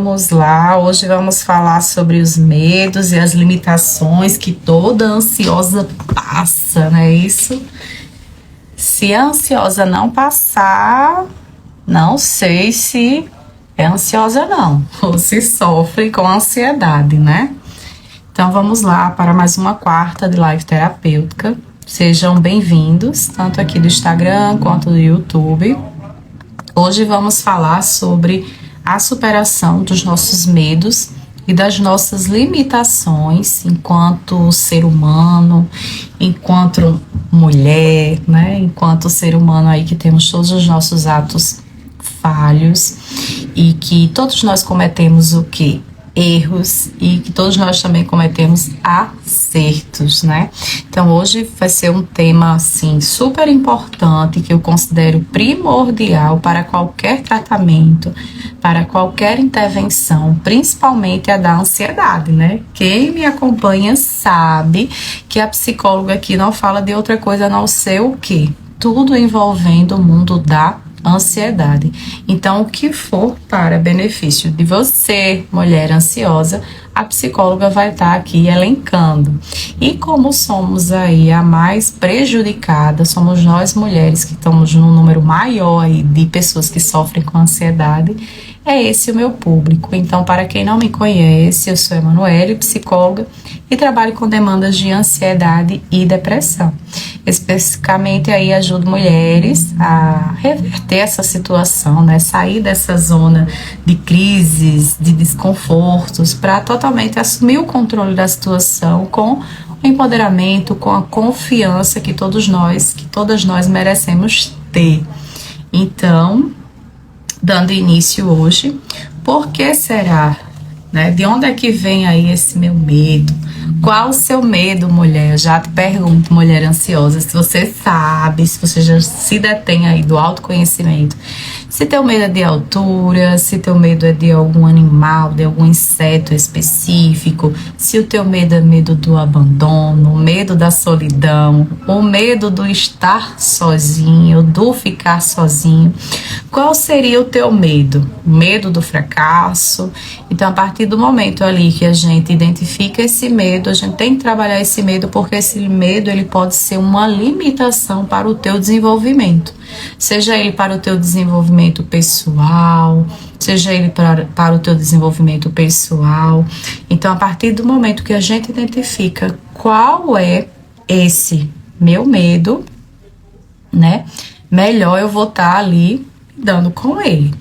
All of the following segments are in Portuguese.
vamos lá. Hoje vamos falar sobre os medos e as limitações que toda ansiosa passa, não é isso? Se a ansiosa não passar, não sei se é ansiosa não, ou se sofre com ansiedade, né? Então vamos lá para mais uma quarta de live terapêutica. Sejam bem-vindos, tanto aqui do Instagram quanto do YouTube. Hoje vamos falar sobre a superação dos nossos medos e das nossas limitações enquanto ser humano, enquanto mulher, né? Enquanto ser humano aí que temos todos os nossos atos falhos e que todos nós cometemos o quê? Erros, e que todos nós também cometemos acertos, né? Então hoje vai ser um tema assim super importante que eu considero primordial para qualquer tratamento, para qualquer intervenção, principalmente a da ansiedade, né? Quem me acompanha sabe que a psicóloga aqui não fala de outra coisa a não ser o quê? Tudo envolvendo o mundo da ansiedade. Então, o que for para benefício de você, mulher ansiosa, a psicóloga vai estar aqui elencando. E como somos aí a mais prejudicada, somos nós mulheres que estamos num número maior aí de pessoas que sofrem com ansiedade, é esse o meu público. Então, para quem não me conhece, eu sou Emanuele, psicóloga, e trabalho com demandas de ansiedade e depressão. Especificamente aí ajudo mulheres a reverter essa situação, né? Sair dessa zona de crises, de desconfortos, para totalmente assumir o controle da situação com o empoderamento, com a confiança que todas nós merecemos ter. Então, dando início hoje, por que será? Né? De onde é que vem aí esse meu medo? Qual o seu medo, mulher? Eu já te pergunto, mulher ansiosa, se você sabe, se você já se detém aí do autoconhecimento. Se teu medo é de altura, se teu medo é de algum animal, de algum inseto específico, se o teu medo é medo do abandono, o medo da solidão, o medo do estar sozinho, do ficar sozinho. Qual seria o teu medo? Medo do fracasso? Então, a partir do momento ali que a gente identifica esse medo, a gente tem que trabalhar esse medo, porque esse medo ele pode ser uma limitação para o teu desenvolvimento. Seja ele para o teu desenvolvimento pessoal, seja ele para o teu desenvolvimento pessoal. Então, a partir do momento que a gente identifica qual é esse meu medo, né? Melhor eu vou estar ali lidando com ele.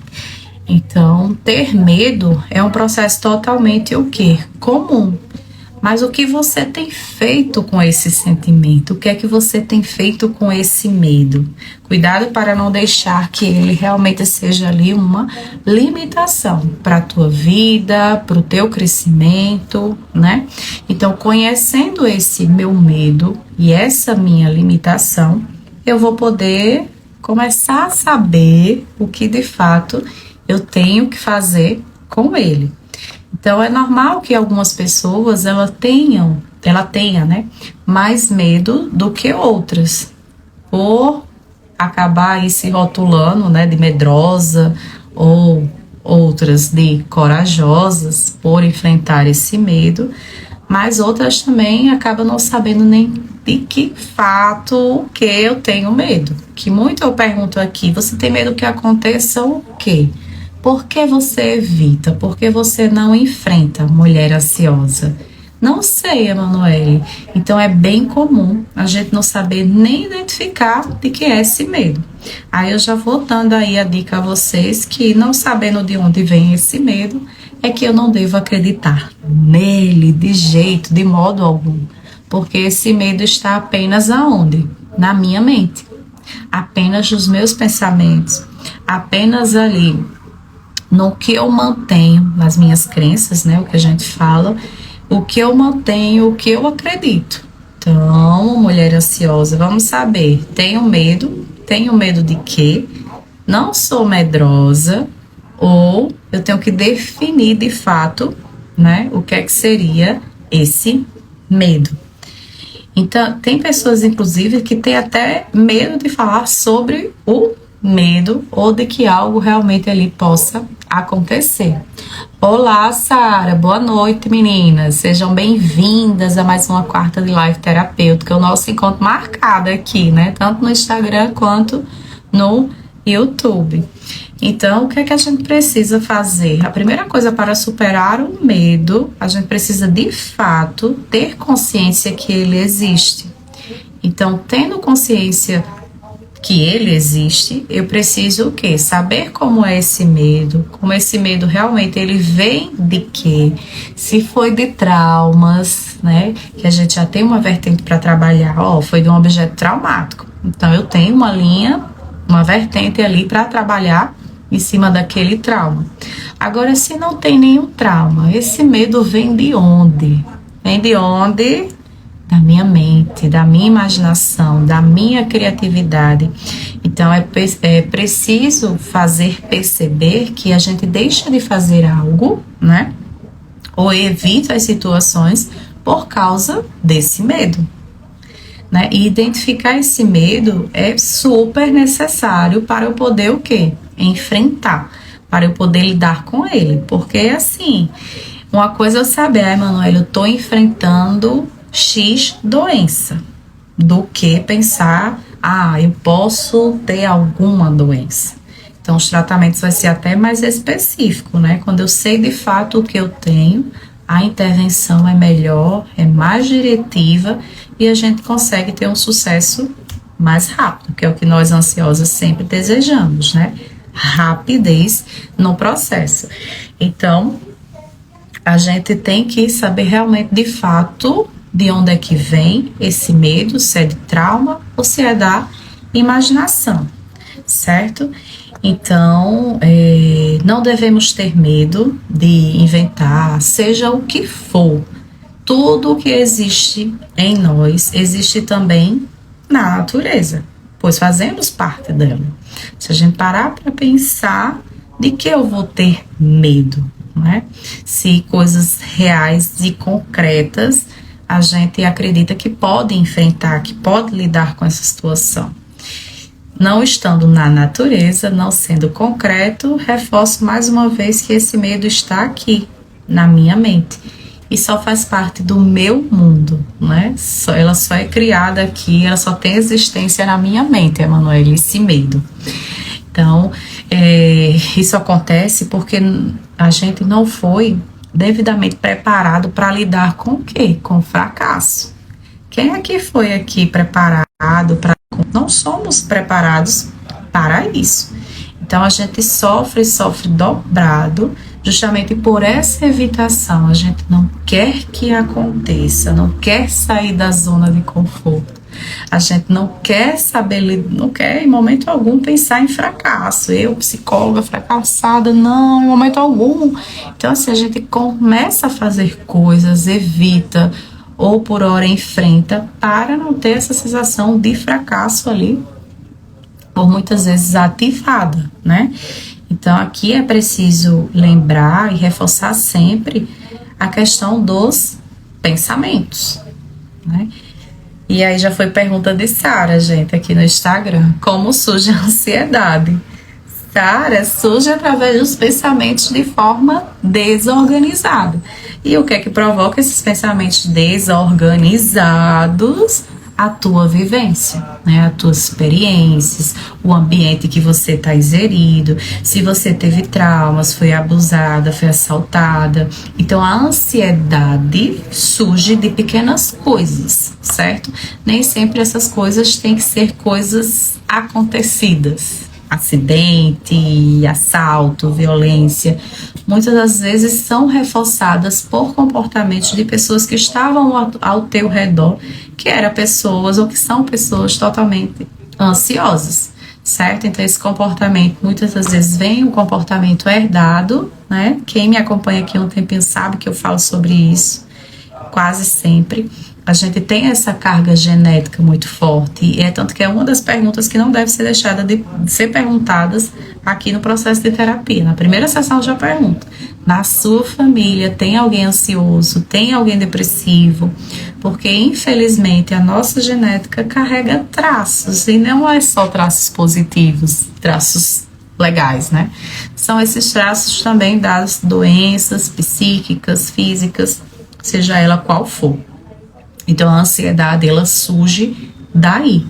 Então, ter medo é um processo totalmente o quê? Comum. Mas o que você tem feito com esse sentimento? O que é que você tem feito com esse medo? Cuidado para não deixar que ele realmente seja ali uma limitação para a tua vida, para o teu crescimento, né? Então, conhecendo esse meu medo e essa minha limitação, eu vou poder começar a saber o que de fato eu tenho que fazer com ele. Então, é normal que algumas pessoas ela tenha, né, mais medo do que outras, por acabar aí se rotulando, né, de medrosa, ou outras de corajosas por enfrentar esse medo, mas outras também acabam não sabendo nem de que fato que eu tenho medo. Que muito eu pergunto aqui, você tem medo que aconteça o quê? Por que você evita? Por que você não enfrenta, mulher ansiosa? Não sei, Emanuele. Então é bem comum a gente não saber nem identificar de que é esse medo. Aí eu já vou dando aí a dica a vocês que não sabendo de onde vem esse medo, é que eu não devo acreditar nele de modo algum. Porque esse medo está apenas aonde? Na minha mente. Apenas nos meus pensamentos. Apenas ali no que eu mantenho, nas minhas crenças, né, o que a gente fala, o que eu mantenho, o que eu acredito. Então, mulher ansiosa, vamos saber, tenho medo de quê? Não sou medrosa, ou eu tenho que definir de fato, né, o que é que seria esse medo. Então, tem pessoas, inclusive, que têm até medo de falar sobre o medo ou de que algo realmente ali possa acontecer. Olá, Sara. Boa noite, meninas. Sejam bem-vindas a mais uma quarta de live terapêutica. O nosso encontro marcado aqui, né? Tanto no Instagram quanto no YouTube. Então, o que é que a gente precisa fazer? A primeira coisa para superar o medo, a gente precisa de fato ter consciência que ele existe. Então, tendo consciência que ele existe, eu preciso o quê? Saber como é esse medo, como esse medo realmente ele vem de quê? Se foi de traumas, né? Que a gente já tem uma vertente para trabalhar, foi de um objeto traumático. Então eu tenho uma linha, uma vertente ali para trabalhar em cima daquele trauma. Agora, se não tem nenhum trauma, esse medo vem de onde? Vem de onde? Da minha mente, da minha imaginação, da minha criatividade. Então, é preciso fazer perceber que a gente deixa de fazer algo, né? Ou evita as situações por causa desse medo, né? E identificar esse medo é super necessário para eu poder o quê? Enfrentar, para eu poder lidar com ele. Porque, assim, uma coisa é eu saber, Emanuel, eu estou enfrentando X doença, do que pensar, eu posso ter alguma doença. Então, os tratamentos vai ser até mais específico, né? Quando eu sei de fato o que eu tenho, a intervenção é melhor, é mais diretiva e a gente consegue ter um sucesso mais rápido, que é o que nós ansiosas sempre desejamos, né? Rapidez no processo. Então, a gente tem que saber realmente de fato de onde é que vem esse medo, se é de trauma ou se é da imaginação, certo? Então, não devemos ter medo de inventar, seja o que for. Tudo o que existe em nós existe também na natureza, pois fazemos parte dela. Se a gente parar para pensar, de que eu vou ter medo, né? Se coisas reais e concretas a gente acredita que pode enfrentar, que pode lidar com essa situação. Não estando na natureza, não sendo concreto, reforço mais uma vez que esse medo está aqui, na minha mente. E só faz parte do meu mundo, né? Ela só é criada aqui, ela só tem existência na minha mente, Emanuel, esse medo. Então, isso acontece porque a gente não foi devidamente preparado para lidar com o quê? Com o fracasso. Quem é que foi aqui preparado para... Não somos preparados para isso. Então, a gente sofre dobrado, justamente por essa evitação. A gente não quer que aconteça, não quer sair da zona de conforto. A gente não quer saber, não quer em momento algum pensar em fracasso. Eu, psicóloga fracassada, não, em momento algum. Então, assim, a gente começa a fazer coisas, evita ou por hora enfrenta para não ter essa sensação de fracasso ali, por muitas vezes ativada, né? Então, aqui é preciso lembrar e reforçar sempre a questão dos pensamentos, né? E aí já foi pergunta de Sara, gente, aqui no Instagram. Como surge a ansiedade? Sara, surge através dos pensamentos de forma desorganizada. E o que é que provoca esses pensamentos desorganizados? A tua vivência, né? As tuas experiências, o ambiente que você está inserido, se você teve traumas, foi abusada, foi assaltada. Então, a ansiedade surge de pequenas coisas, certo? Nem sempre essas coisas têm que ser coisas acontecidas. Acidente, assalto, violência, muitas das vezes são reforçadas por comportamentos de pessoas que estavam ao teu redor, que eram pessoas ou que são pessoas totalmente ansiosas, certo? Então esse comportamento muitas das vezes vem um comportamento herdado, né? Quem me acompanha aqui há um tempinho sabe que eu falo sobre isso, quase sempre. A gente tem essa carga genética muito forte, e é tanto que é uma das perguntas que não deve ser deixada de ser perguntadas aqui no processo de terapia. Na primeira sessão eu já pergunto: na sua família tem alguém ansioso, tem alguém depressivo? Porque infelizmente a nossa genética carrega traços, e não é só traços positivos, traços legais, né? São esses traços também das doenças psíquicas, físicas, seja ela qual for. Então, a ansiedade, ela surge daí,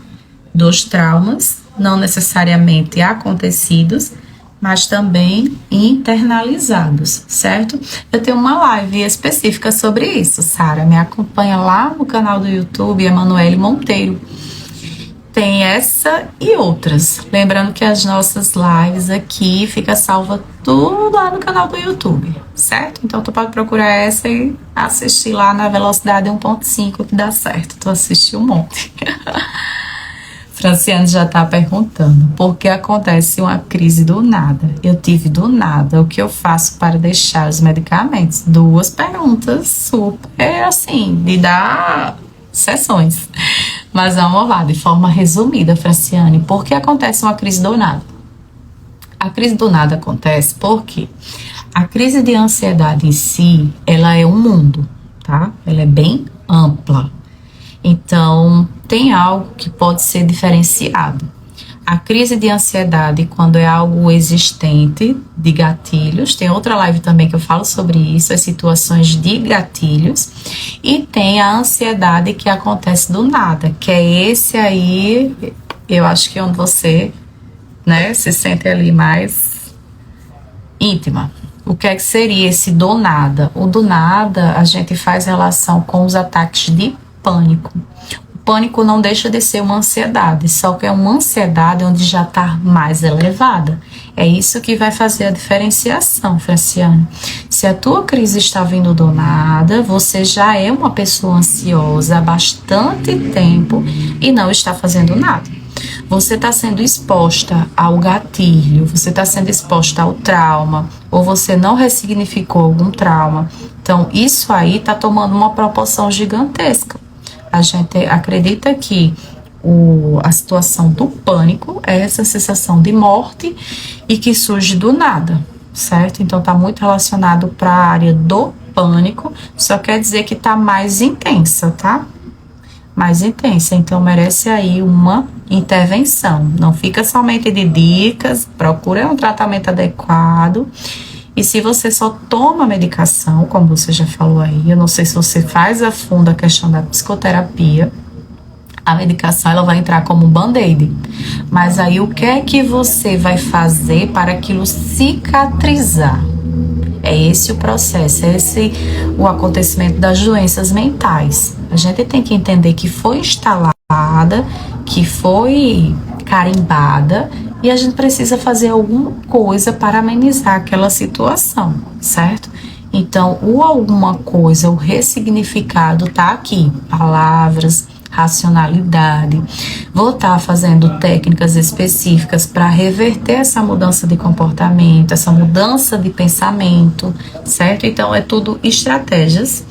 dos traumas, não necessariamente acontecidos, mas também internalizados, certo? Eu tenho uma live específica sobre isso, Sara. Me acompanha lá no canal do YouTube, Emanuele Monteiro. Tem essa e outras. Lembrando que as nossas lives aqui fica salva tudo lá no canal do YouTube, certo? Então tu pode procurar essa e assistir lá na velocidade 1.5 que dá certo. Tu assistiu um monte. Franciane já tá perguntando por que acontece uma crise do nada. Eu tive do nada. O que eu faço para deixar os medicamentos? Duas perguntas super assim, de dar sessões. Mas vamos lá, de forma resumida, Franciane, por que acontece uma crise do nada? A crise do nada acontece porque a crise de ansiedade em si, ela é um mundo, tá? Ela é bem ampla. Então, tem algo que pode ser diferenciado. A crise de ansiedade, quando é algo existente, de gatilhos, tem outra live também que eu falo sobre isso, as situações de gatilhos, e tem a ansiedade que acontece do nada, que é esse aí, eu acho que é onde você, né, se sente ali mais íntima. O que é que seria esse do nada? O do nada, a gente faz relação com os ataques de pânico. Pânico não deixa de ser uma ansiedade, só que é uma ansiedade onde já está mais elevada. É isso que vai fazer a diferenciação, Franciane. Se a tua crise está vindo do nada, você já é uma pessoa ansiosa há bastante tempo e não está fazendo nada. Você está sendo exposta ao gatilho, você está sendo exposta ao trauma, ou você não ressignificou algum trauma. Então, isso aí está tomando uma proporção gigantesca. A gente acredita que a situação do pânico é essa sensação de morte e que surge do nada, certo? Então está muito relacionado para a área do pânico, só quer dizer que está mais intensa, tá? Mais intensa, então merece aí uma intervenção. Não fica somente de dicas, procura um tratamento adequado. E se você só toma medicação, como você já falou aí, eu não sei se você faz a fundo a questão da psicoterapia, a medicação ela vai entrar como um band-aid. Mas aí o que é que você vai fazer para aquilo cicatrizar? É esse o processo, é esse o acontecimento das doenças mentais. A gente tem que entender que foi instalada, que foi carimbada, e a gente precisa fazer alguma coisa para amenizar aquela situação, certo? Então, o alguma coisa, o ressignificado tá aqui. Palavras, racionalidade. Vou estar fazendo técnicas específicas para reverter essa mudança de comportamento, essa mudança de pensamento, certo? Então, é tudo estratégias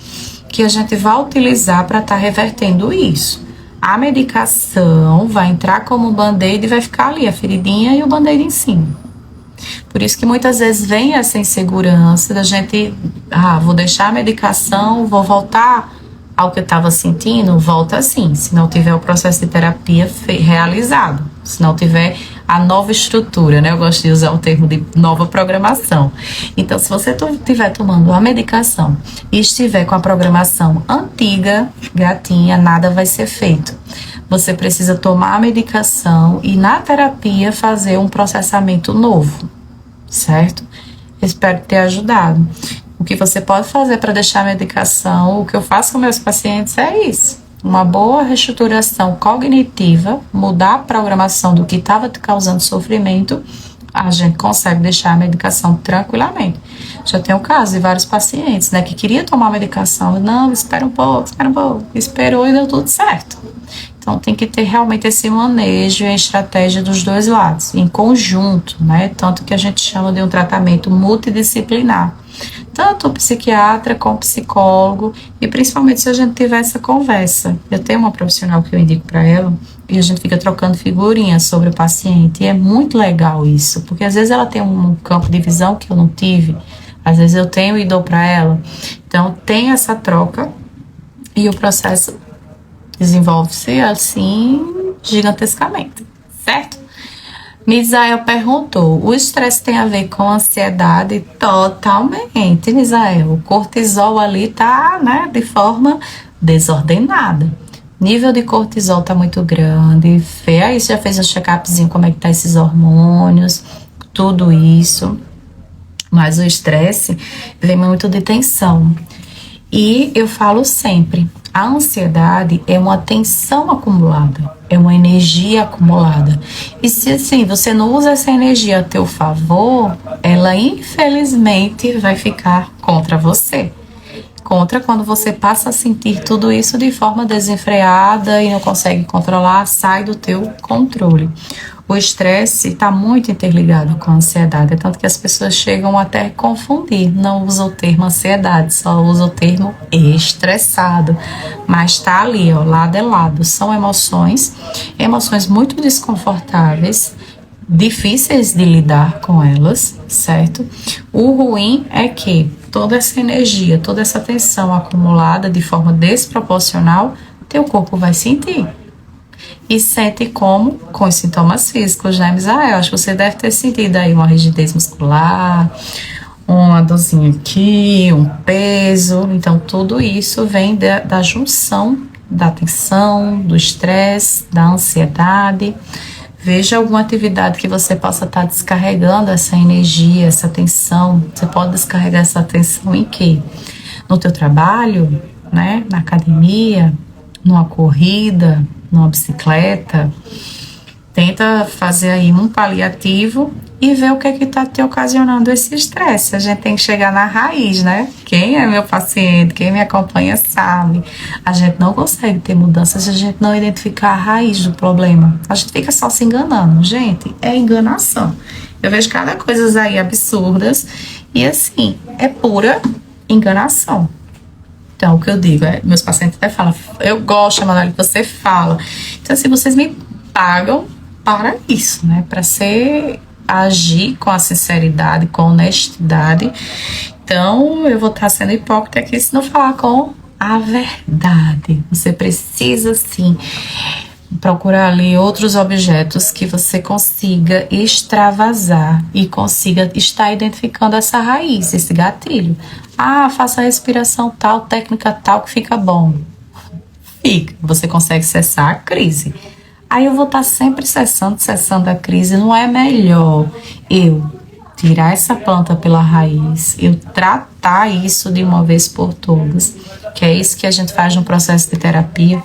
que a gente vai utilizar para estar revertendo isso. A medicação vai entrar como band-aid e vai ficar ali a feridinha e o band-aid em cima. Por isso que muitas vezes vem essa insegurança da gente, vou deixar a medicação, vou voltar ao que eu estava sentindo, volta assim, se não tiver o processo de terapia realizado, se não tiver a nova estrutura, né? Eu gosto de usar o termo de nova programação. Então, se você estiver tomando a medicação e estiver com a programação antiga, gatinha, nada vai ser feito. Você precisa tomar a medicação e na terapia fazer um processamento novo, certo? Espero ter ajudado. O que você pode fazer para deixar a medicação, o que eu faço com meus pacientes é isso. Uma boa reestruturação cognitiva, mudar a programação do que estava te causando sofrimento, a gente consegue deixar a medicação tranquilamente. Já tem o caso de vários pacientes, né, que queria tomar a medicação, não, espera um pouco, esperou e deu tudo certo. Então tem que ter realmente esse manejo e a estratégia dos dois lados, em conjunto, né, tanto que a gente chama de um tratamento multidisciplinar. Tanto o psiquiatra como o psicólogo, e principalmente se a gente tiver essa conversa. Eu tenho uma profissional que eu indico para ela e a gente fica trocando figurinhas sobre o paciente, e é muito legal isso, porque às vezes ela tem um campo de visão que eu não tive, às vezes eu tenho e dou para ela. Então tem essa troca e o processo desenvolve-se assim gigantescamente, certo? Misael perguntou: o estresse tem a ver com ansiedade? Totalmente, Misael. O cortisol ali tá, né, de forma desordenada. Nível de cortisol tá muito grande. Vê aí, você já fez um check-upzinho como é que tá esses hormônios, tudo isso. Mas o estresse vem muito de tensão. E eu falo sempre, a ansiedade é uma tensão acumulada, é uma energia acumulada. E se assim, você não usa essa energia a teu favor, ela infelizmente vai ficar contra você. Contra quando você passa a sentir tudo isso de forma desenfreada e não consegue controlar, sai do teu controle. O estresse está muito interligado com a ansiedade, é tanto que as pessoas chegam até a confundir, não usa o termo ansiedade, só usa o termo estressado, mas está ali, ó, lado a lado, são emoções muito desconfortáveis, difíceis de lidar com elas, certo? O ruim é que toda essa energia, toda essa tensão acumulada de forma desproporcional, teu corpo vai sentir. E sente como? Com os sintomas físicos, né, Misael? Acho que você deve ter sentido aí uma rigidez muscular, uma dorzinha aqui, um peso. Então, tudo isso vem da junção da tensão, do estresse, da ansiedade. Veja alguma atividade que você possa estar descarregando essa energia, essa tensão. Você pode descarregar essa tensão em quê? No teu trabalho, né? Na academia, numa corrida, numa bicicleta. Tenta fazer aí um paliativo e ver o que é que está te ocasionando esse estresse. A gente tem que chegar na raiz, né? Quem é meu paciente, quem me acompanha sabe. A gente não consegue ter mudanças se a gente não identificar a raiz do problema. A gente fica só se enganando. Gente, é enganação. Eu vejo cada coisa aí absurdas e assim, é pura enganação. Então, o que eu digo é, meus pacientes até falam, eu gosto, Emanuele, que você fala. Então, assim, vocês me pagam para isso, né? Para agir com a sinceridade, com a honestidade. Então, eu vou estar sendo hipócrita aqui se não falar com a verdade. Você precisa, sim, procurar ali outros objetos que você consiga extravasar e consiga estar identificando essa raiz, esse gatilho. Ah, faça a respiração tal, técnica tal que fica bom. Fica, você consegue cessar a crise. Aí eu vou estar sempre cessando a crise. Não é melhor eu tirar essa planta pela raiz, eu tratar isso de uma vez por todas, que é isso que a gente faz no processo de terapia.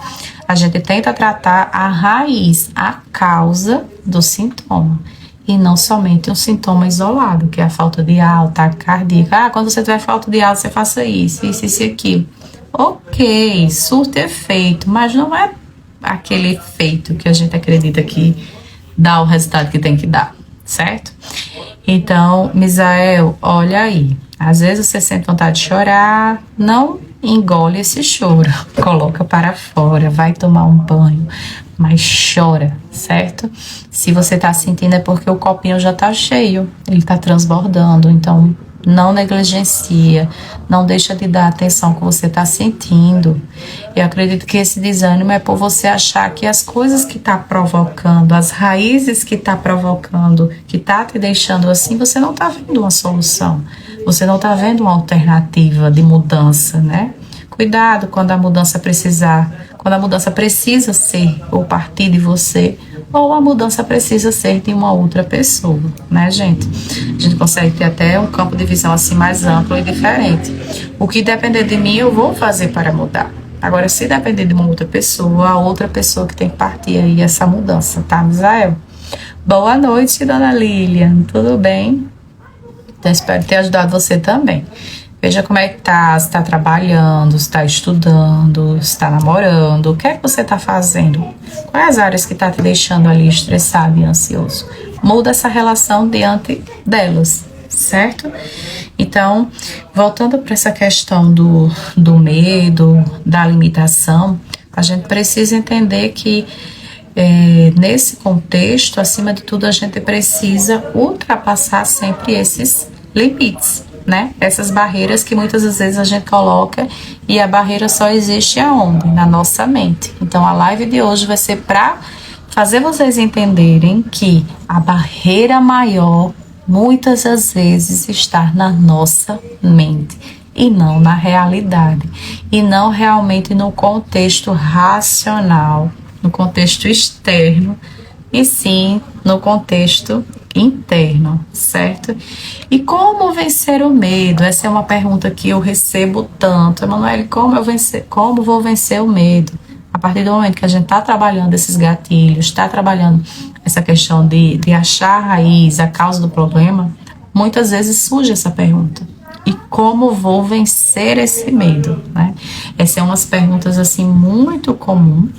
A gente tenta tratar a raiz, a causa do sintoma, e não somente um sintoma isolado, que é a falta de ar, ataque cardíaco. Ah, quando você tiver falta de ar, você faça isso e aquilo. Ok, surto efeito, mas não é aquele efeito que a gente acredita que dá o resultado que tem que dar, certo? Então, Misael, olha aí, às vezes você sente vontade de chorar, não engole esse choro, coloca para fora, vai tomar um banho, mas chora, certo? Se você tá sentindo é porque o copinho já tá cheio, ele tá transbordando, então não negligencia, não deixa de dar atenção ao que você está sentindo. Eu acredito que esse desânimo é por você achar que as coisas que está provocando, as raízes que está provocando, que está te deixando assim, você não está vendo uma solução, você não está vendo uma alternativa de mudança, né? Cuidado quando a mudança precisa ser ou partir de você, ou a mudança precisa ser de uma outra pessoa, né, gente? A gente consegue ter até um campo de visão assim mais amplo e diferente. O que depender de mim, eu vou fazer para mudar. Agora, se depender de uma outra pessoa, a outra pessoa que tem que partir aí essa mudança, tá, Misael? Boa noite, dona Lilian, tudo bem? Então, espero ter ajudado você também. Veja como é que tá, se tá trabalhando, se tá estudando, se tá namorando, o que é que você tá fazendo? Quais as áreas que tá te deixando ali estressado e ansioso? Muda essa relação diante delas, certo? Então, voltando para essa questão do medo, da limitação, a gente precisa entender que nesse contexto, acima de tudo, a gente precisa ultrapassar sempre esses limites, né? Essas barreiras que muitas das vezes a gente coloca, e a barreira só existe aonde? Na nossa mente. Então a live de hoje vai ser para fazer vocês entenderem que a barreira maior, muitas das vezes, está na nossa mente e não na realidade, e não realmente no contexto racional, no contexto externo, e sim no contexto interno, certo? E como vencer o medo? Essa é uma pergunta que eu recebo tanto. Emanuele, como vou vencer o medo? A partir do momento que a gente está trabalhando esses gatilhos, está trabalhando essa questão de achar a raiz, a causa do problema, muitas vezes surge essa pergunta. E como vou vencer esse medo, né? Essas são umas perguntas assim muito comuns.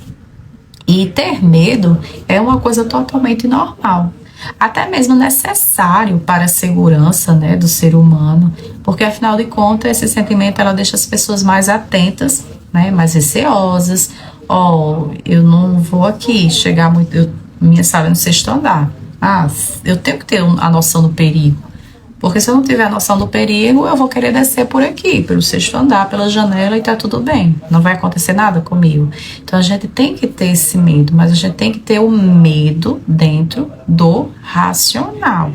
E ter medo é uma coisa totalmente normal, até mesmo necessário para a segurança, né, do ser humano, porque afinal de contas esse sentimento ela deixa as pessoas mais atentas, né, mais receosas. Eu não vou aqui chegar muito, minha sala é no sexto andar. Eu tenho que ter a noção do perigo. Porque se eu não tiver a noção do perigo, eu vou querer descer por aqui, pelo sexto andar, pela janela e tá tudo bem. Não vai acontecer nada comigo. Então a gente tem que ter esse medo, mas a gente tem que ter o medo dentro do racional,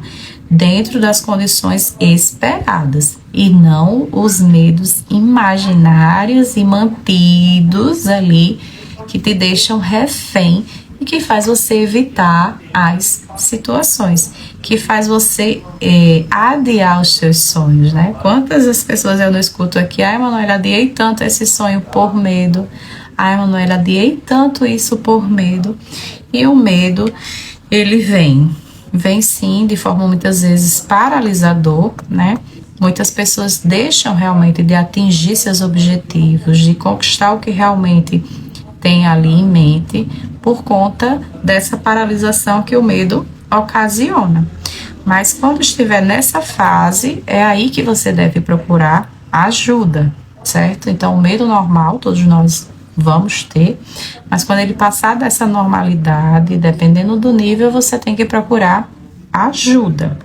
dentro das condições esperadas, e não os medos imaginários e mantidos ali que te deixam refém e que faz você evitar as situações, que faz você adiar os seus sonhos, né? Quantas as pessoas eu não escuto aqui, Emanuela, adiei tanto esse sonho por medo, Emanuela, adiei tanto isso por medo, e o medo, ele vem sim, de forma muitas vezes paralisador, né? Muitas pessoas deixam realmente de atingir seus objetivos, de conquistar o que realmente tem ali em mente, por conta dessa paralisação que o medo ocasiona. Mas quando estiver nessa fase, é aí que você deve procurar ajuda, certo? Então, o medo normal, todos nós vamos ter, mas quando ele passar dessa normalidade, dependendo do nível, você tem que procurar ajuda.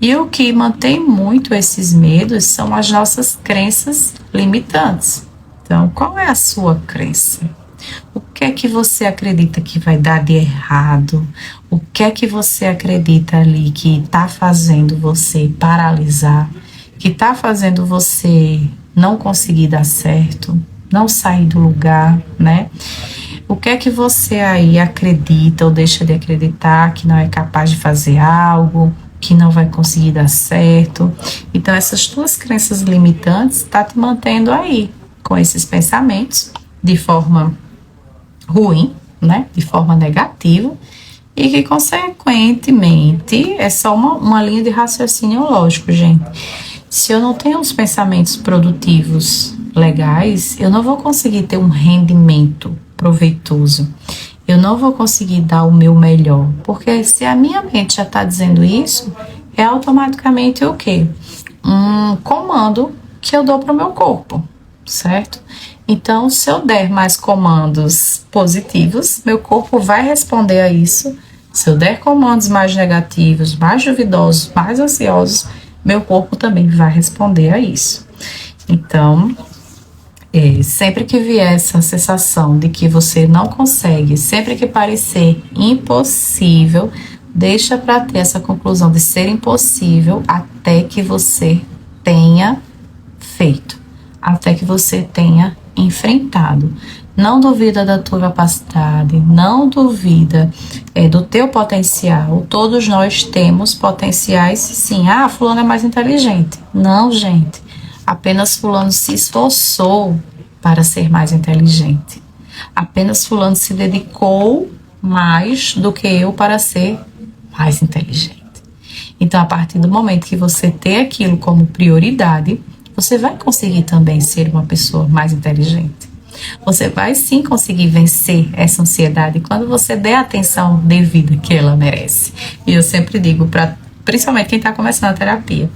E o que mantém muito esses medos são as nossas crenças limitantes. Então, qual é a sua crença? O que é que você acredita que vai dar de errado? O que é que você acredita ali que está fazendo você paralisar? Que está fazendo você não conseguir dar certo? Não sair do lugar, né? O que é que você aí acredita ou deixa de acreditar que não é capaz de fazer algo? Que não vai conseguir dar certo? Então, essas tuas crenças limitantes estão te mantendo aí com esses pensamentos de forma ruim, né, de forma negativa, e que consequentemente é só uma linha de raciocínio lógico, gente. Se eu não tenho os pensamentos produtivos legais, eu não vou conseguir ter um rendimento proveitoso, eu não vou conseguir dar o meu melhor, porque se a minha mente já está dizendo isso, é automaticamente o quê? Um comando que eu dou para o meu corpo, certo? Então, se eu der mais comandos positivos, meu corpo vai responder a isso. Se eu der comandos mais negativos, mais duvidosos, mais ansiosos, meu corpo também vai responder a isso. Então, sempre que vier essa sensação de que você não consegue, sempre que parecer impossível, deixa para ter essa conclusão de ser impossível até que você tenha feito, até que você tenha enfrentado. Não duvida da tua capacidade, não duvida do teu potencial. Todos nós temos potenciais, sim. Fulano é mais inteligente. Não, gente. Apenas fulano se esforçou para ser mais inteligente. Apenas fulano se dedicou mais do que eu para ser mais inteligente. Então, a partir do momento que você ter aquilo como prioridade, você vai conseguir também ser uma pessoa mais inteligente. Você vai sim conseguir vencer essa ansiedade quando você der a atenção devida que ela merece. E eu sempre digo, principalmente quem está começando a terapia,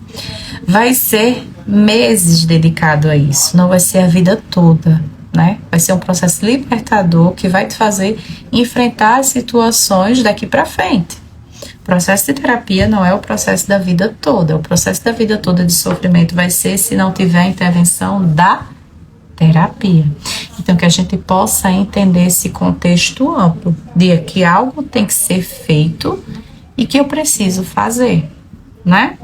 vai ser meses dedicado a isso, não vai ser a vida toda, né? Vai ser um processo libertador que vai te fazer enfrentar as situações daqui para frente. O processo de terapia não é o processo da vida toda. O processo da vida toda de sofrimento vai ser se não tiver a intervenção da terapia. Então, que a gente possa entender esse contexto amplo de que algo tem que ser feito e que eu preciso fazer, né?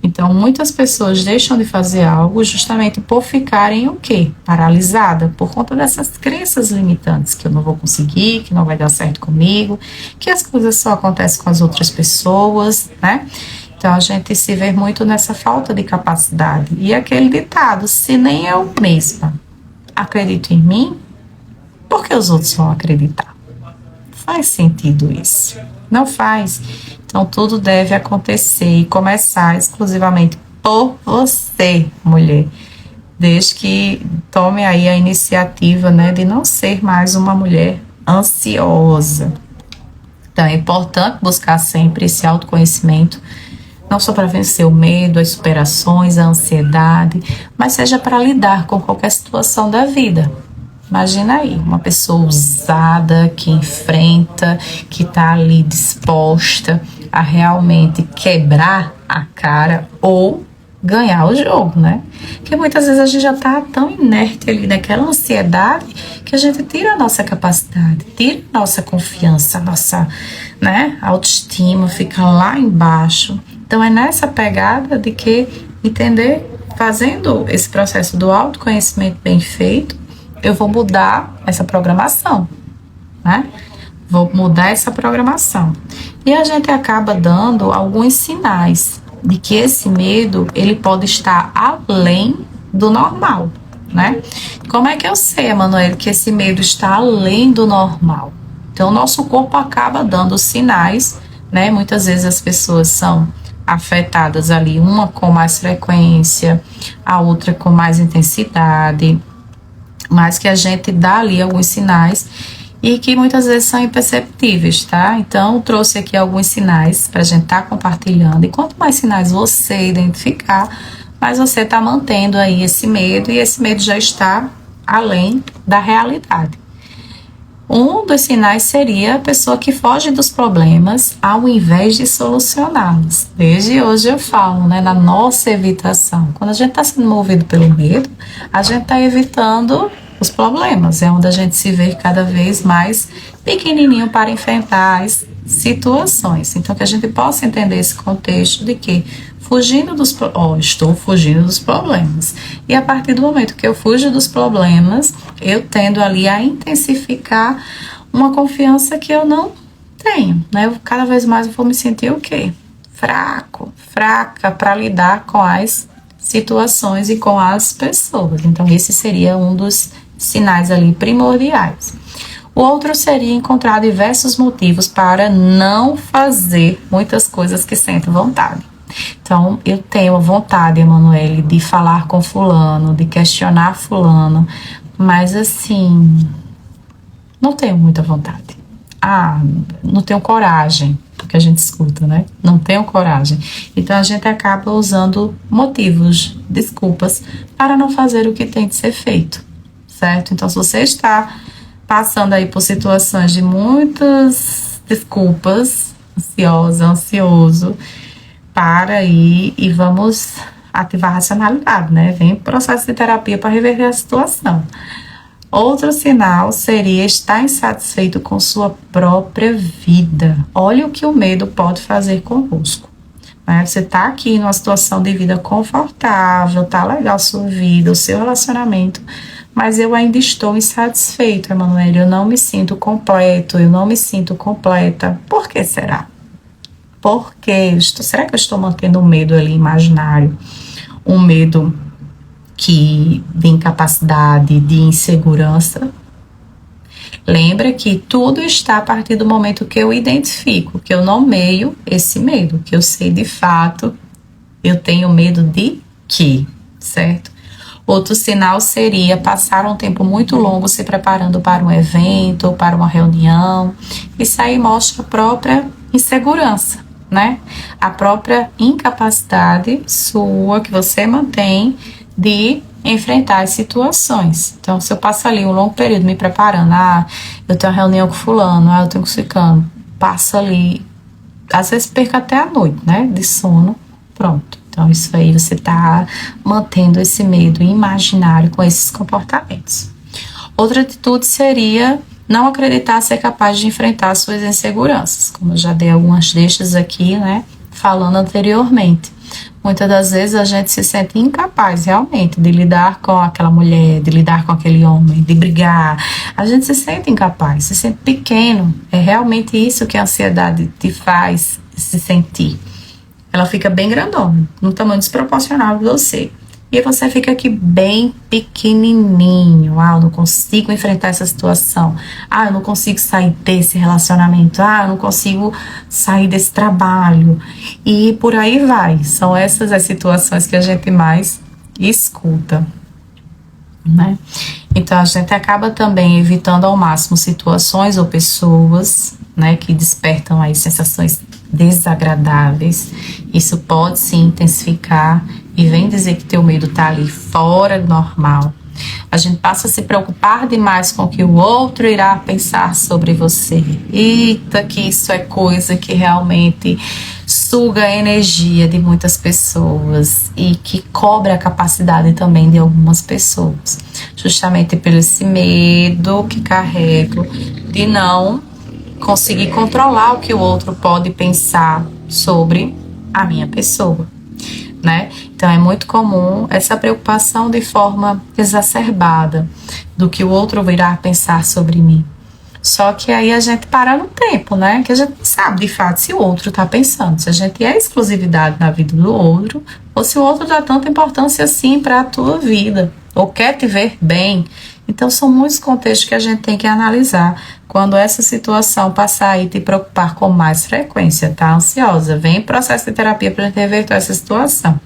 Então, muitas pessoas deixam de fazer algo justamente por ficarem o quê? Paralisada, por conta dessas crenças limitantes, que eu não vou conseguir, que não vai dar certo comigo, que as coisas só acontecem com as outras pessoas, né? Então, a gente se vê muito nessa falta de capacidade. E aquele ditado, se nem eu mesma acredito em mim, por que os outros vão acreditar? Faz sentido isso? Não faz. Então, tudo deve acontecer e começar exclusivamente por você, mulher. Desde que tome aí a iniciativa, né, de não ser mais uma mulher ansiosa. Então, é importante buscar sempre esse autoconhecimento, não só para vencer o medo, as superações, a ansiedade, mas seja para lidar com qualquer situação da vida. Imagina aí, uma pessoa ousada, que enfrenta, que está ali disposta a realmente quebrar a cara ou ganhar o jogo, né? Porque muitas vezes a gente já está tão inerte ali naquela ansiedade que a gente tira a nossa capacidade, tira a nossa confiança, a nossa, né, autoestima fica lá embaixo. Então é nessa pegada de que entender, fazendo esse processo do autoconhecimento bem feito, eu vou mudar essa programação, né? Vou mudar essa programação. E a gente acaba dando alguns sinais de que esse medo, ele pode estar além do normal, né? Como é que eu sei, Emanuele, que esse medo está além do normal? Então, o nosso corpo acaba dando sinais, né? Muitas vezes as pessoas são afetadas ali, uma com mais frequência, a outra com mais intensidade, mas que a gente dá ali alguns sinais e que muitas vezes são imperceptíveis, tá? Então, trouxe aqui alguns sinais para a gente estar compartilhando. E quanto mais sinais você identificar, mais você está mantendo aí esse medo, e esse medo já está além da realidade. Um dos sinais seria a pessoa que foge dos problemas ao invés de solucioná-los. Desde hoje eu falo, né, na nossa evitação. Quando a gente está sendo movido pelo medo, a gente está evitando os problemas. É onde a gente se vê cada vez mais pequenininho para enfrentar as situações. Então, que a gente possa entender esse contexto de que estou fugindo dos problemas. E a partir do momento que eu fujo dos problemas, eu tendo ali a intensificar uma confiança que eu não tenho, né? Cada vez mais eu vou me sentir o quê? Fraca para lidar com as situações e com as pessoas. Então, esse seria um dos sinais ali primordiais. O outro seria encontrar diversos motivos para não fazer muitas coisas que sinto vontade. Então, eu tenho vontade, Emanuele, de falar com fulano, de questionar fulano, mas assim, não tenho muita vontade. Não tenho coragem, porque a gente escuta, né? Não tenho coragem. Então, a gente acaba usando motivos, desculpas, para não fazer o que tem de ser feito, certo? Então, se você está passando aí por situações de muitas desculpas, ansioso, para aí e vamos ativar a racionalidade, né? Vem processo de terapia para reverter a situação. Outro sinal seria estar insatisfeito com sua própria vida. Olha o que o medo pode fazer conosco, né? Você está aqui numa situação de vida confortável, tá legal a sua vida, o seu relacionamento, mas eu ainda estou insatisfeito, Emanuele. Eu não me sinto completo, eu não me sinto completa. Por que será? Será que eu estou mantendo um medo ali imaginário? Um medo de incapacidade, de insegurança? Lembra que tudo está a partir do momento que eu identifico, que eu nomeio esse medo, que eu sei de fato, eu tenho medo de quê, certo? Outro sinal seria passar um tempo muito longo se preparando para um evento ou para uma reunião. Isso aí mostra a própria insegurança, né? A própria incapacidade sua que você mantém de enfrentar as situações. Então, se eu passo ali um longo período me preparando, eu tenho uma reunião com fulano, eu tenho com ciclano, passa ali, às vezes perco até a noite, né, de sono, pronto. Então, isso aí você está mantendo esse medo imaginário com esses comportamentos. Outra atitude seria não acreditar ser capaz de enfrentar suas inseguranças, como eu já dei algumas deixas aqui, né, falando anteriormente. Muitas das vezes a gente se sente incapaz realmente de lidar com aquela mulher, de lidar com aquele homem, de brigar. A gente se sente incapaz, se sente pequeno. É realmente isso que a ansiedade te faz se sentir. Ela fica bem grandona, num tamanho desproporcional de você. E você fica aqui bem pequenininho. Eu não consigo enfrentar essa situação. Eu não consigo sair desse relacionamento. Eu não consigo sair desse trabalho. E por aí vai. São essas as situações que a gente mais escuta, né? Então a gente acaba também evitando ao máximo situações ou pessoas, né, que despertam aí sensações desagradáveis. Isso pode se intensificar e vem dizer que teu medo tá ali fora do normal. A gente passa a se preocupar demais com o que o outro irá pensar sobre você. Eita, que isso é coisa que realmente suga a energia de muitas pessoas e que cobra a capacidade também de algumas pessoas. Justamente pelo esse medo que carrego de não conseguir controlar o que o outro pode pensar sobre a minha pessoa, né? Então é muito comum essa preocupação de forma exacerbada do que o outro virá pensar sobre mim. Só que aí a gente para no tempo, né? Que a gente não sabe de fato se o outro está pensando, se a gente é exclusividade na vida do outro ou se o outro dá tanta importância assim para a tua vida ou quer te ver bem. Então são muitos contextos que a gente tem que analisar quando essa situação passar a te preocupar com mais frequência, tá? Ansiosa, vem em processo de terapia para a gente reverter essa situação.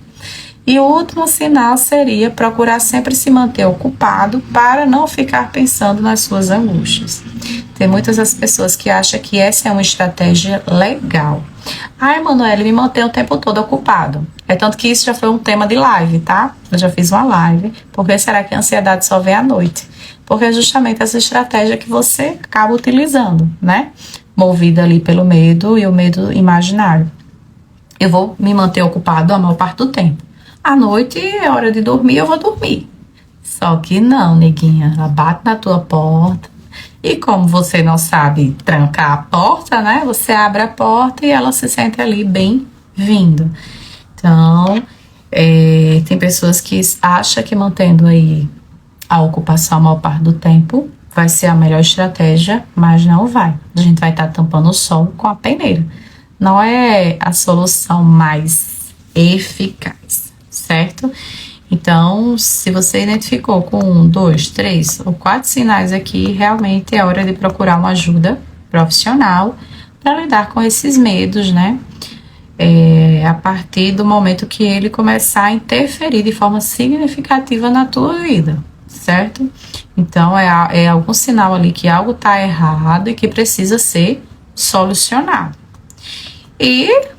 E o último sinal seria procurar sempre se manter ocupado para não ficar pensando nas suas angústias. Tem muitas das pessoas que acham que essa é uma estratégia legal. Emanuele, me mantém o tempo todo ocupado. É tanto que isso já foi um tema de live, tá? Eu já fiz uma live. Por que será que a ansiedade só vem à noite? Porque é justamente essa estratégia que você acaba utilizando, né? Movida ali pelo medo e o medo imaginário. Eu vou me manter ocupado a maior parte do tempo. À noite é hora de dormir, eu vou dormir. Só que não, neguinha. Ela bate na tua porta. E como você não sabe trancar a porta, né? Você abre a porta e ela se sente ali bem-vindo. Então, tem pessoas que acham que mantendo aí a ocupação a maior parte do tempo vai ser a melhor estratégia, mas não vai. A gente vai estar tampando o sol com a peneira. Não é a solução mais eficaz, certo? Então, se você identificou com 1, 2, 3 ou 4 sinais aqui, realmente é hora de procurar uma ajuda profissional para lidar com esses medos, né? A partir do momento que ele começar a interferir de forma significativa na tua vida, certo? Então, é algum sinal ali que algo está errado e que precisa ser solucionado. E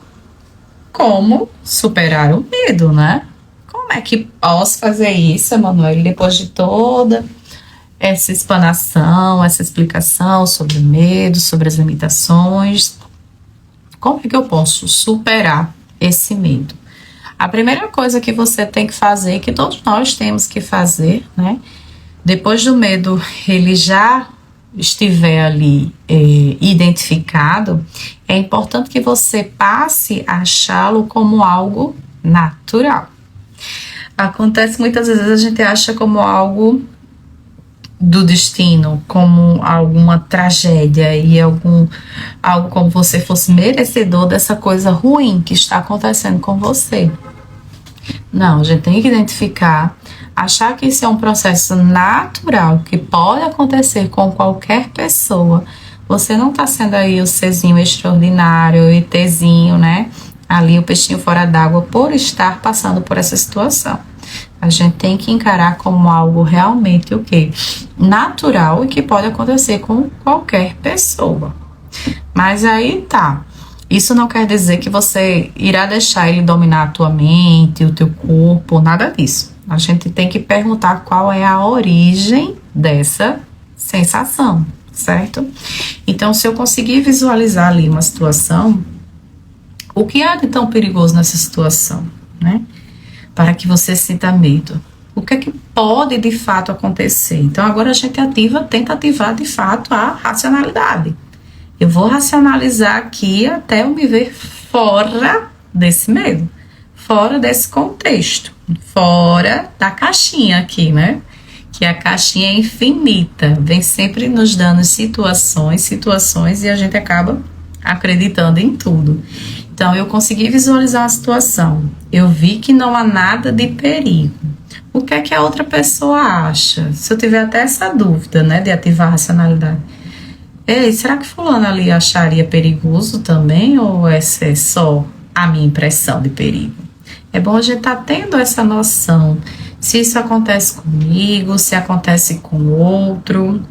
como superar o medo, né? Como é que posso fazer isso, Emanuele, depois de toda essa explanação, essa explicação sobre o medo, sobre as limitações? Como é que eu posso superar esse medo? A primeira coisa que você tem que fazer, que todos nós temos que fazer, né? Depois do medo ele já estiver ali identificado, é importante que você passe a achá-lo como algo natural. Acontece muitas vezes a gente acha como algo do destino, como alguma tragédia e algo como você fosse merecedor dessa coisa ruim que está acontecendo com você. Não, a gente tem que identificar, achar que isso é um processo natural que pode acontecer com qualquer pessoa. Você não está sendo aí o Czinho extraordinário, o ETzinho, né? Ali o peixinho fora d'água por estar passando por essa situação. A gente tem que encarar como algo realmente o quê? Natural e que pode acontecer com qualquer pessoa. Mas aí tá. Isso não quer dizer que você irá deixar ele dominar a tua mente, o teu corpo, nada disso. A gente tem que perguntar qual é a origem dessa sensação, certo? Então, se eu conseguir visualizar ali uma situação, o que há de tão perigoso nessa situação? né? Para que você sinta medo. O que é que pode de fato acontecer? Então agora a gente tenta ativar de fato a racionalidade. Eu vou racionalizar aqui até eu me ver fora desse medo, fora desse contexto, fora da caixinha aqui, né? Que a caixinha é infinita, vem sempre nos dando situações, e a gente acaba acreditando em tudo. Então, eu consegui visualizar a situação, eu vi que não há nada de perigo. O que é que a outra pessoa acha? Se eu tiver até essa dúvida, né, de ativar a racionalidade. Ei, será que fulano ali acharia perigoso também, ou essa é só a minha impressão de perigo? É bom a gente estar tendo essa noção, se isso acontece comigo, se acontece com o outro,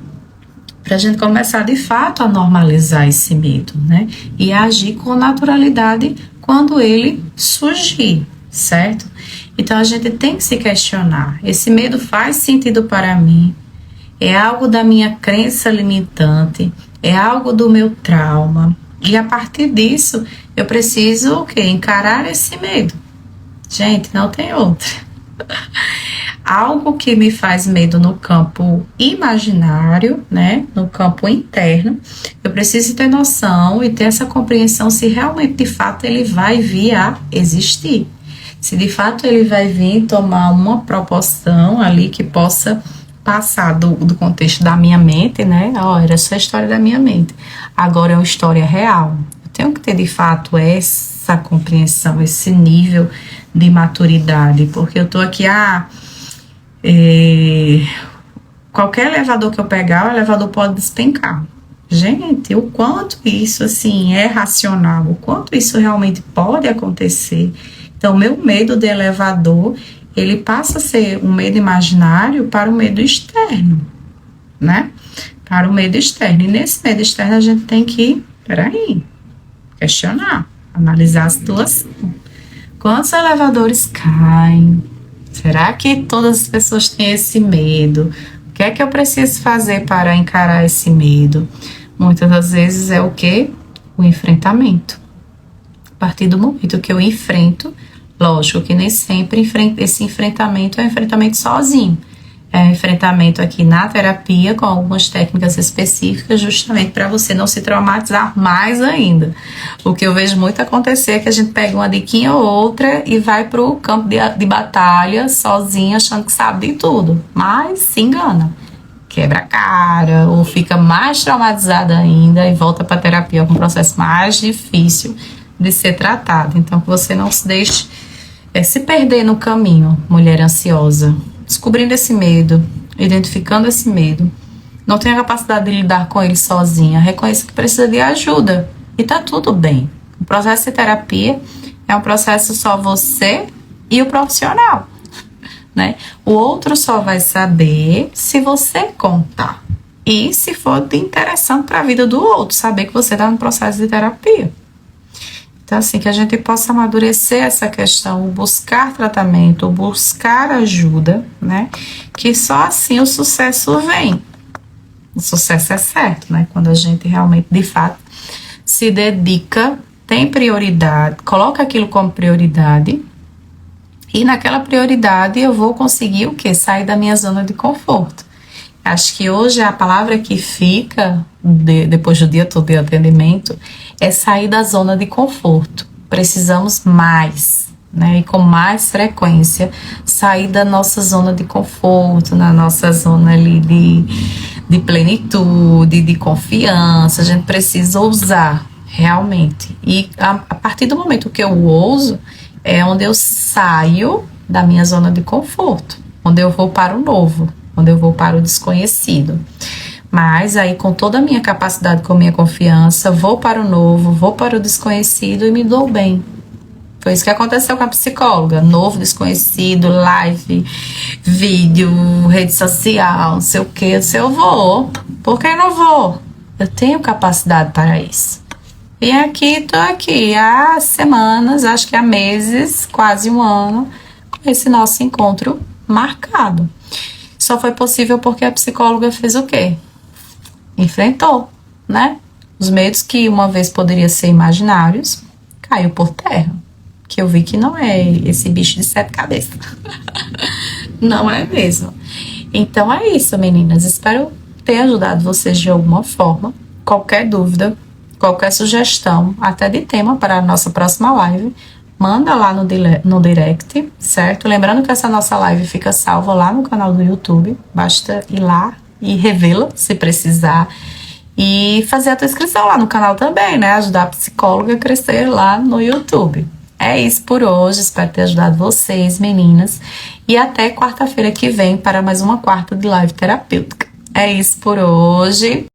para a gente começar de fato a normalizar esse medo, né? E agir com naturalidade quando ele surgir, certo? Então a gente tem que se questionar: esse medo faz sentido para mim? É algo da minha crença limitante? É algo do meu trauma? E a partir disso eu preciso o quê? Encarar esse medo. Gente, não tem outra. Algo que me faz medo no campo imaginário, né, no campo interno, eu preciso ter noção e ter essa compreensão se realmente, de fato, ele vai vir a existir. Se de fato ele vai vir tomar uma proporção ali que possa passar do contexto da minha mente, né, era só a história da minha mente, agora é uma história real. Eu tenho que ter de fato essa compreensão, esse nível de maturidade, porque eu tô aqui, qualquer elevador que eu pegar, o elevador pode despencar. Gente, o quanto isso, assim, é racional, o quanto isso realmente pode acontecer. Então, meu medo de elevador, ele passa a ser um medo imaginário para o medo externo, né? Para o medo externo. E nesse medo externo, a gente tem que, questionar, analisar a situação. Quantos elevadores caem? Será que todas as pessoas têm esse medo? O que é que eu preciso fazer para encarar esse medo? Muitas das vezes é o quê? O enfrentamento. A partir do momento que eu enfrento, lógico que nem sempre esse enfrentamento é um enfrentamento sozinho. É um enfrentamento aqui na terapia com algumas técnicas específicas, justamente para você não se traumatizar mais ainda. O que eu vejo muito acontecer é que a gente pega uma diquinha ou outra e vai para o campo de batalha sozinho, achando que sabe de tudo, mas se engana. Quebra a cara ou fica mais traumatizada ainda e volta para a terapia com um processo mais difícil de ser tratado. Então, que você não se deixe se perder no caminho, mulher ansiosa. Descobrindo esse medo, identificando esse medo, não tem a capacidade de lidar com ele sozinha, reconheça que precisa de ajuda e tá tudo bem. O processo de terapia é um processo só você e o profissional, né? O outro só vai saber se você contar e se for de interessante para a vida do outro, saber que você está no processo de terapia. Então, assim, que a gente possa amadurecer essa questão, buscar tratamento, buscar ajuda, né? Que só assim o sucesso vem. O sucesso é certo, né? Quando a gente realmente, de fato, se dedica, tem prioridade, coloca aquilo como prioridade, e naquela prioridade eu vou conseguir o quê? Sair da minha zona de conforto. Acho que hoje a palavra que fica, depois do dia todo de atendimento, é sair da zona de conforto. Precisamos mais, né? E com mais frequência, sair da nossa zona de conforto, na nossa zona ali de plenitude, de confiança. A gente precisa ousar, realmente. E a partir do momento que eu ouso, é onde eu saio da minha zona de conforto, onde eu vou para o novo, onde eu vou para o desconhecido. Mas aí, com toda a minha capacidade, com a minha confiança, vou para o novo, vou para o desconhecido e me dou bem. Foi isso que aconteceu com a psicóloga. Novo, desconhecido, live, vídeo, rede social, não sei o que. Eu vou. Por que não vou? Eu tenho capacidade para isso. E aqui, tô aqui há semanas, acho que há meses, quase um ano, com esse nosso encontro marcado. Só foi possível porque a psicóloga fez o quê? Enfrentou, né? Os medos que uma vez poderiam ser imaginários, caiu por terra. Que eu vi que não é esse bicho de 7 cabeças. Não é mesmo. Então é isso, meninas. Espero ter ajudado vocês de alguma forma. Qualquer dúvida, qualquer sugestão, até de tema para a nossa próxima live, manda lá no direct, certo? Lembrando que essa nossa live fica salva lá no canal do YouTube. Basta ir lá e revê-la, se precisar. E fazer a tua inscrição lá no canal também, né? Ajudar a psicóloga a crescer lá no YouTube. É isso por hoje, espero ter ajudado vocês, meninas. E até quarta-feira que vem para mais uma quarta de live terapêutica. É isso por hoje.